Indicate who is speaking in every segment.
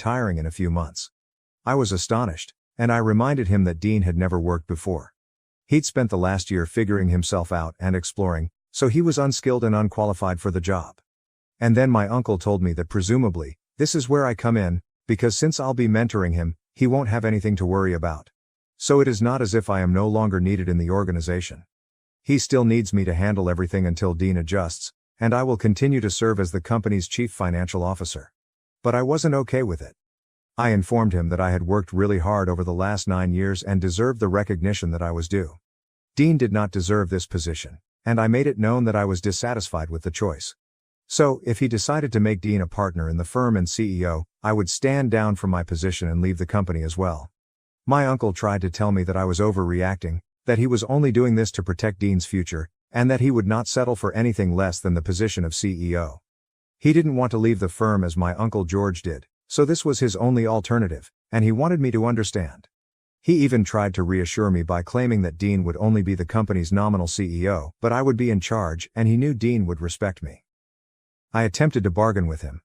Speaker 1: retiring in a few months. I was astonished, and I reminded him that Dean had never worked before. He'd spent the last year figuring himself out and exploring, so he was unskilled and unqualified for the job. And then my uncle told me that presumably, this is where I come in, because since I'll be mentoring him, he won't have anything to worry about. So it is not as if I am no longer needed in the organization. He still needs me to handle everything until Dean adjusts, and I will continue to serve as the company's chief financial officer. But I wasn't okay with it. I informed him that I had worked really hard over the last 9 years and deserved the recognition that I was due. Dean did not deserve this position, and I made it known that I was dissatisfied with the choice. So, if he decided to make Dean a partner in the firm and CEO, I would stand down from my position and leave the company as well. My uncle tried to tell me that I was overreacting, that he was only doing this to protect Dean's future, and that he would not settle for anything less than the position of CEO. He didn't want to leave the firm as my Uncle George did, so this was his only alternative, and he wanted me to understand. He even tried to reassure me by claiming that Dean would only be the company's nominal CEO, but I would be in charge, and he knew Dean would respect me. I attempted to bargain with him.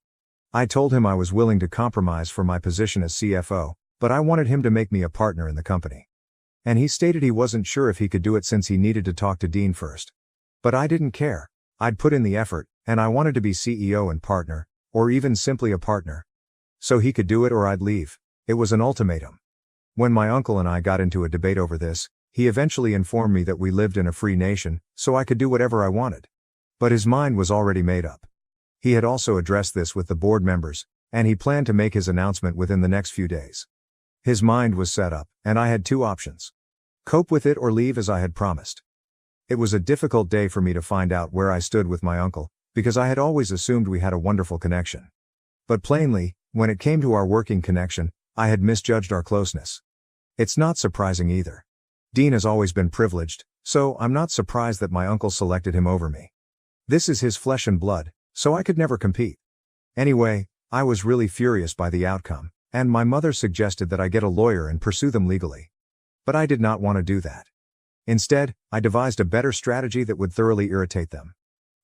Speaker 1: I told him I was willing to compromise for my position as CFO, but I wanted him to make me a partner in the company. And he stated he wasn't sure if he could do it since he needed to talk to Dean first. But I didn't care. I'd put in the effort, and I wanted to be CEO and partner, or even simply a partner. So he could do it or I'd leave. It was an ultimatum. When my uncle and I got into a debate over this, he eventually informed me that we lived in a free nation, so I could do whatever I wanted. But his mind was already made up. He had also addressed this with the board members, and he planned to make his announcement within the next few days. His mind was set up, and I had two options. Cope with it or leave as I had promised. It was a difficult day for me to find out where I stood with my uncle, because I had always assumed we had a wonderful connection. But plainly, when it came to our working connection, I had misjudged our closeness. It's not surprising either. Dean has always been privileged, so I'm not surprised that my uncle selected him over me. This is his flesh and blood, so I could never compete. Anyway, I was really furious by the outcome, and my mother suggested that I get a lawyer and pursue them legally. But I did not want to do that. Instead, I devised a better strategy that would thoroughly irritate them.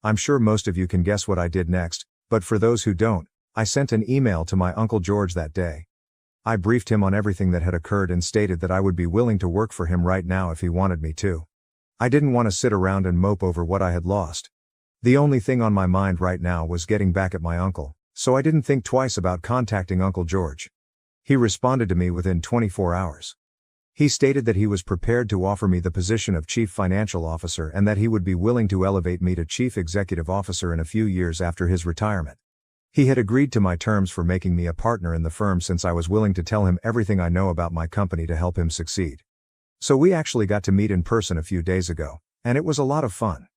Speaker 1: I'm sure most of you can guess what I did next, but for those who don't, I sent an email to my Uncle George that day. I briefed him on everything that had occurred and stated that I would be willing to work for him right now if he wanted me to. I didn't want to sit around and mope over what I had lost. The only thing on my mind right now was getting back at my uncle, so I didn't think twice about contacting Uncle George. He responded to me within 24 hours. He stated that he was prepared to offer me the position of Chief Financial Officer and that he would be willing to elevate me to Chief Executive Officer in a few years after his retirement. He had agreed to my terms for making me a partner in the firm since I was willing to tell him everything I know about my company to help him succeed. So we actually got to meet in person a few days ago, and it was a lot of fun.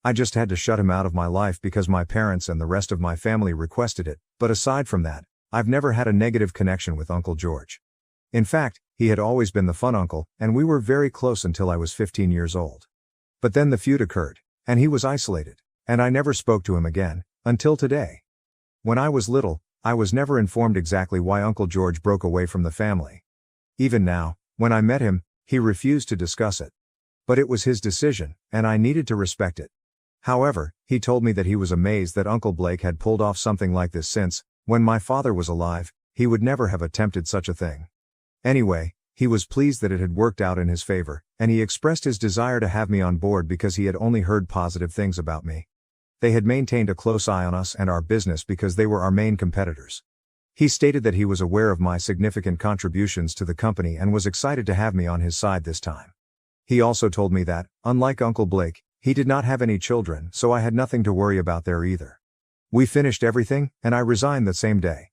Speaker 1: I just had to shut him out of my life because my parents and the rest of my family requested it, but aside from that, I've never had a negative connection with Uncle George. In fact, he had always been the fun uncle, and we were very close until I was 15 years old. But then the feud occurred, and he was isolated, and I never spoke to him again, until today. When I was little, I was never informed exactly why Uncle George broke away from the family. Even now, when I met him, he refused to discuss it. But it was his decision, and I needed to respect it. However, he told me that he was amazed that Uncle Blake had pulled off something like this since, when my father was alive, he would never have attempted such a thing. Anyway, he was pleased that it had worked out in his favor, and he expressed his desire to have me on board because he had only heard positive things about me. They had maintained a close eye on us and our business because they were our main competitors. He stated that he was aware of my significant contributions to the company and was excited to have me on his side this time. He also told me that, unlike Uncle Blake, he did not have any children, so I had nothing to worry about there either. We finished everything, and I resigned the same day.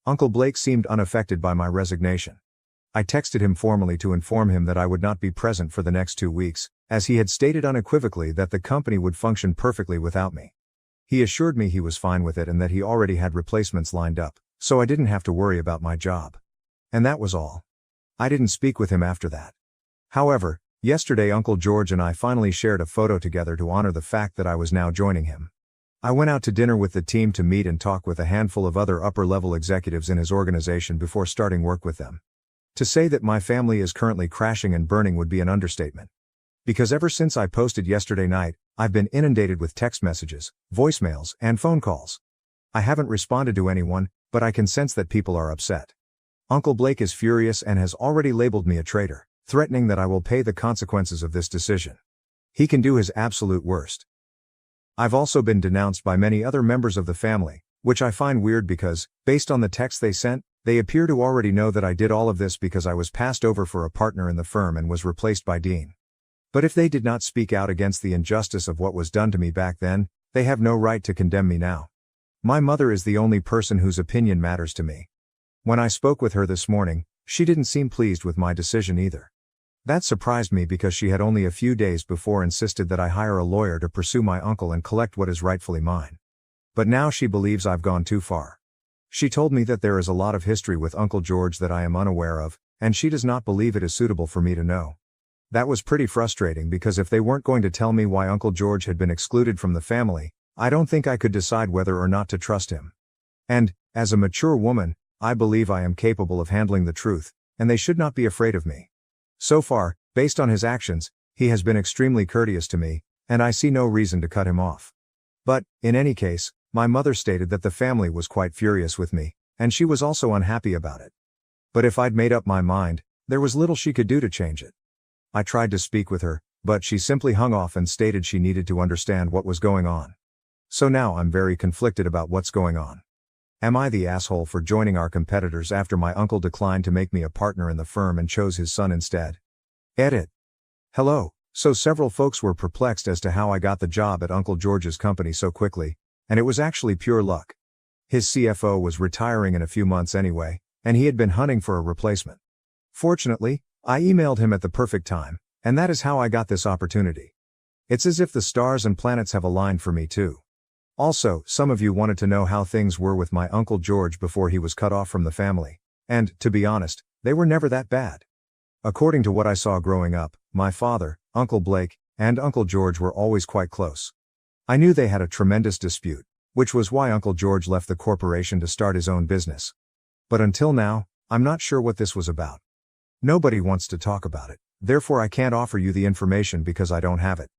Speaker 1: Uncle Blake seemed unaffected by my resignation. I texted him formally to inform him that I would not be present for the next 2 weeks, as he had stated unequivocally that the company would function perfectly without me. He assured me he was fine with it and that he already had replacements lined up, so I didn't have to worry about my job. And that was all. I didn't speak with him after that. However, yesterday Uncle George and I finally shared a photo together to honor the fact that I was now joining him. I went out to dinner with the team to meet and talk with a handful of other upper-level executives in his organization before starting work with them. To say that my family is currently crashing and burning would be an understatement. Because ever since I posted yesterday night, I've been inundated with text messages, voicemails, and phone calls. I haven't responded to anyone, but I can sense that people are upset. Uncle Blake is furious and has already labeled me a traitor, threatening that I will pay the consequences of this decision. He can do his absolute worst. I've also been denounced by many other members of the family, which I find weird because, based on the text they sent, they appear to already know that I did all of this because I was passed over for a partner in the firm and was replaced by Dean. But if they did not speak out against the injustice of what was done to me back then, they have no right to condemn me now. My mother is the only person whose opinion matters to me. When I spoke with her this morning, she didn't seem pleased with my decision either. That surprised me because she had only a few days before insisted that I hire a lawyer to pursue my uncle and collect what is rightfully mine. But now she believes I've gone too far. She told me that there is a lot of history with Uncle George that I am unaware of, and she does not believe it is suitable for me to know. That was pretty frustrating because if they weren't going to tell me why Uncle George had been excluded from the family, I don't think I could decide whether or not to trust him. And, as a mature woman, I believe I am capable of handling the truth, and they should not be afraid of me. So far, based on his actions, he has been extremely courteous to me, and I see no reason to cut him off. But, in any case, my mother stated that the family was quite furious with me, and she was also unhappy about it. But if I'd made up my mind, there was little she could do to change it. I tried to speak with her, but she simply hung off and stated she needed to understand what was going on. So now I'm very conflicted about what's going on. Am I the asshole for joining our competitors after my uncle declined to make me a partner in the firm and chose his son instead? Edit. Hello. So several folks were perplexed as to how I got the job at Uncle George's company so quickly, and it was actually pure luck. His CFO was retiring in a few months anyway, and he had been hunting for a replacement. Fortunately, I emailed him at the perfect time, and that is how I got this opportunity. It's as if the stars and planets have aligned for me too. Also, some of you wanted to know how things were with my Uncle George before he was cut off from the family, and, to be honest, they were never that bad. According to what I saw growing up, my father, Uncle Blake, and Uncle George were always quite close. I knew they had a tremendous dispute, which was why Uncle George left the corporation to start his own business. But until now, I'm not sure what this was about. Nobody wants to talk about it, therefore I can't offer you the information because I don't have it.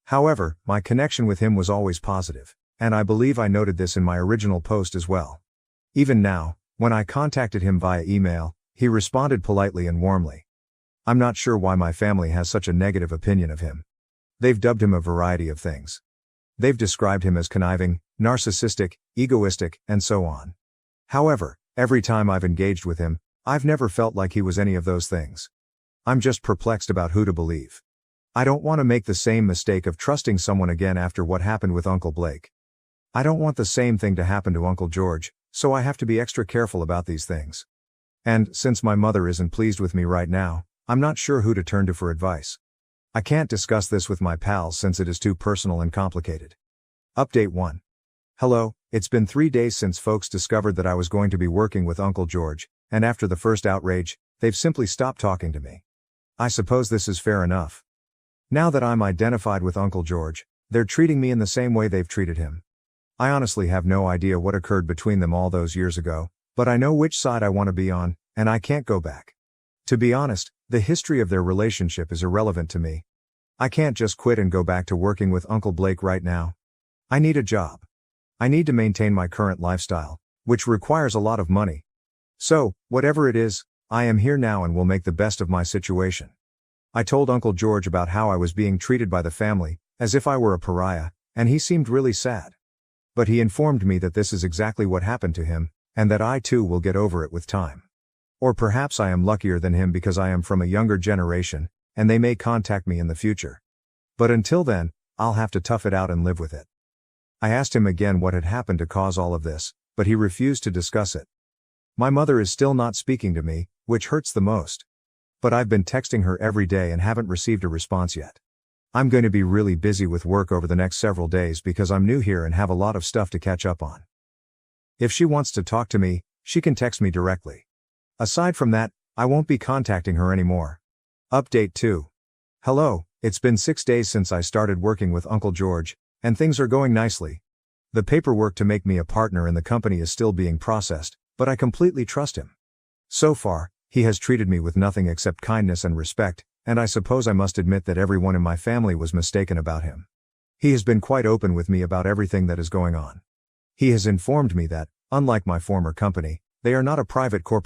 Speaker 1: However, my connection with him was always positive, and I believe I noted this in my original post as well. Even now, when I contacted him via email, he responded politely and warmly. I'm not sure why my family has such a negative opinion of him. They've dubbed him a variety of things. They've described him as conniving, narcissistic, egoistic, and so on. However, every time I've engaged with him, I've never felt like he was any of those things. I'm just perplexed about who to believe. I don't want to make the same mistake of trusting someone again after what happened with Uncle Blake. I don't want the same thing to happen to Uncle George, so I have to be extra careful about these things. And, since my mother isn't pleased with me right now, I'm not sure who to turn to for advice. I can't discuss this with my pals since it is too personal and complicated. Update 1. Hello, it's been 3 days since folks discovered that I was going to be working with Uncle George, and after the first outrage, they've simply stopped talking to me. I suppose this is fair enough. Now that I'm identified with Uncle George, they're treating me in the same way they've treated him. I honestly have no idea what occurred between them all those years ago, but I know which side I want to be on, and I can't go back. To be honest, the history of their relationship is irrelevant to me. I can't just quit and go back to working with Uncle Blake right now. I need a job. I need to maintain my current lifestyle, which requires a lot of money. So, whatever it is, I am here now and will make the best of my situation. I told Uncle George about how I was being treated by the family, as if I were a pariah, and he seemed really sad. But he informed me that this is exactly what happened to him, and that I too will get over it with time. Or perhaps I am luckier than him because I am from a younger generation, and they may contact me in the future. But until then, I'll have to tough it out and live with it. I asked him again what had happened to cause all of this, but he refused to discuss it. My mother is still not speaking to me, which hurts the most. But I've been texting her every day and haven't received a response yet. I'm going to be really busy with work over the next several days because I'm new here and have a lot of stuff to catch up on. If she wants to talk to me, she can text me directly. Aside from that, I won't be contacting her anymore. Update 2. Hello, it's been 6 days since I started working with Uncle George, and things are going nicely. The paperwork to make me a partner in the company is still being processed, but I completely trust him. So far, he has treated me with nothing except kindness and respect, and I suppose I must admit that everyone in my family was mistaken about him. He has been quite open with me about everything that is going on. He has informed me that, Unlike my former company, they are not a private corporation.